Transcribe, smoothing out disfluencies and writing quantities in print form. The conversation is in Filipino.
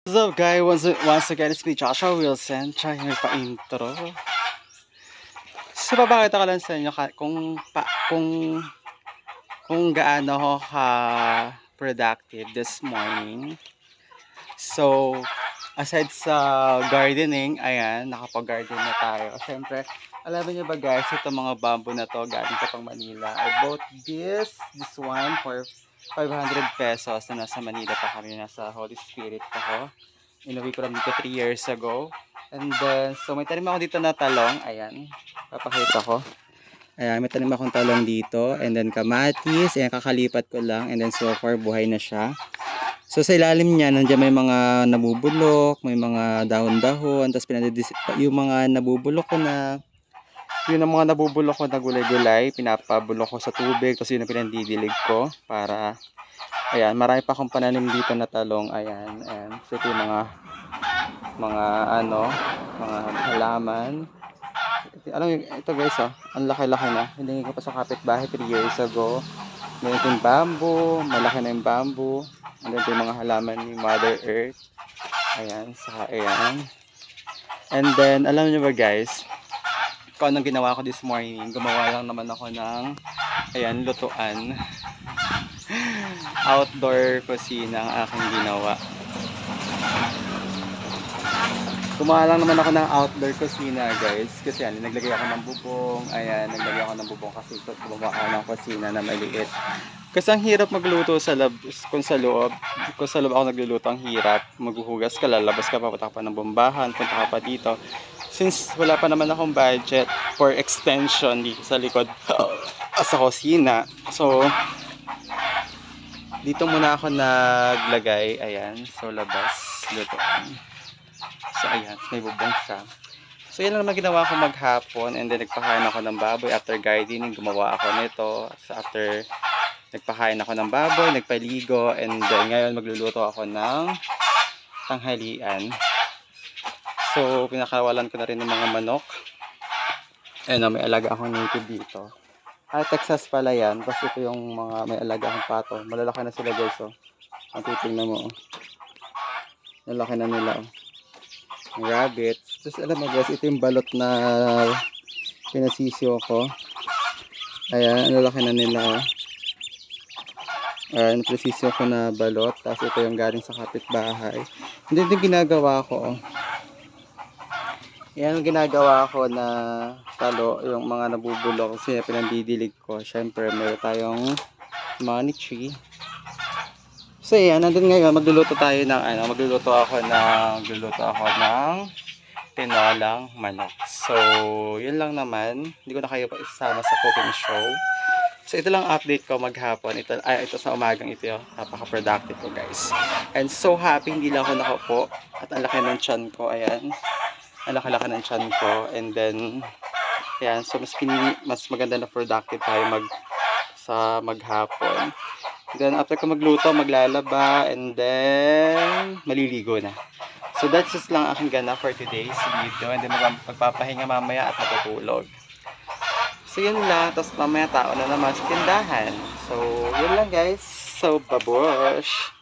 What's up guys, once again it's me Joshua Wilson, try pa-intro. So papakita ko lang sa inyo kung gaano ako productive this morning. So aside sa gardening, ayan, nakapag-garden na tayo. Siyempre, alam niyo ba guys, itong mga bamboo na to galing pa pang Manila. I bought this one for 500 pesos na nasa Manila pa kami, nasa Holy Spirit ako. Inuwi ko lang dito 3 years ago. And then, so may tanim ako dito na talong. Ayan, papakita ko. Ayan, may tanim akong talong dito. And then kamatis, ayan, kakalipat ko lang. And then so far, buhay na siya. So sa ilalim niya, nandiyan may mga nabubulok, may mga dahon-dahon. Tapos yung mga nabubulok ko na, yun ang mga nabubulok ko na gulay-gulay. Pinapabulok ko sa tubig. Tapos yun ang pinandidilig ko para... Ayan, marami pa akong pananim dito na talong. Ayan, ayan. So ito yung mga halaman. Alam mo, ito guys, oh, ang laki-laki na. Hindi ko pa sa kapitbahay 3 years ago. Ganito yung bamboo, malaki na yung bamboo. And then ito yung mga halaman ni Mother Earth. Ayan, saka ayan. And then, alam niyo ba guys, kung anong ginawa ko this morning, gumawa lang naman ako ng, ayan, lutuan. Outdoor kusina ang aking ginawa. Gumawa lang naman ako ng outdoor kusina guys. Kasi yan, naglagay ako ng bubong. Ayan, naglagay ako ng bubong kasi gumawa ako ng kusina na maliit. Kasi ang hirap magluto sa loob. Kung sa loob ako nagluluto, ang hirap. Maghuhugas ka, lalabas ka, papunta ka pa ng bombahan, punta ka pa dito. Since wala pa naman akong budget for extension dito sa likod sa kusina. So, dito muna ako naglagay. Ayan, so labas, lutuan. So ayan, may bubong siya. So yan lang naman ginawa ko maghapon. And then nagpakain ako ng baboy. After gardening, gumawa ako nito. So after nagpakain ako ng baboy, nagpaligo. And then ngayon magluluto ako ng tanghalian. So pinakawalan ko na rin ng mga manok. Ayan, may alaga akong native dito. Texas pala yan. Kasi ito yung mga may alaga akong pato. Malalaki na sila guys, oh. Ang titingnan mo, oh. Malalaki na nila, oh. Rabbit. Tapos alam mo guys, ito yung balot na pinasisyo ko. Ayan, ang lalaki na nila, oh. Ayan, pinasisyo ko na balot. Tapos ito yung galing sa kapitbahay. Hindi din ginagawa ko, oh. Yan ang ginagawa ko na talo, yung mga nabubulok kasi pinandidilig ko. Siyempre, meron tayong money tree. So yan, nandun ngayon, magluluto ako ng tinolang manok. So, yun lang naman. Hindi ko na kayo pa isama sa cooking show. So, ito lang update ko maghapon. Ito sa umagang ito. Napaka-productive ko, guys. And so happy, hindi lang ako nakaupo. At ang laki ng tiyan ko, ayan. Ang laki-laki ng tiyan ko. And then, ayan. So, mas maganda na productive tayo maghapon. Then after ko magluto, maglalaba, and then maliligo na. So that's just lang aking gana for today's video. And then magpapahinga mamaya at matutulog. So yun lang. Tapos mamaya tao na naman sa tindahan. So yun lang guys. So babush!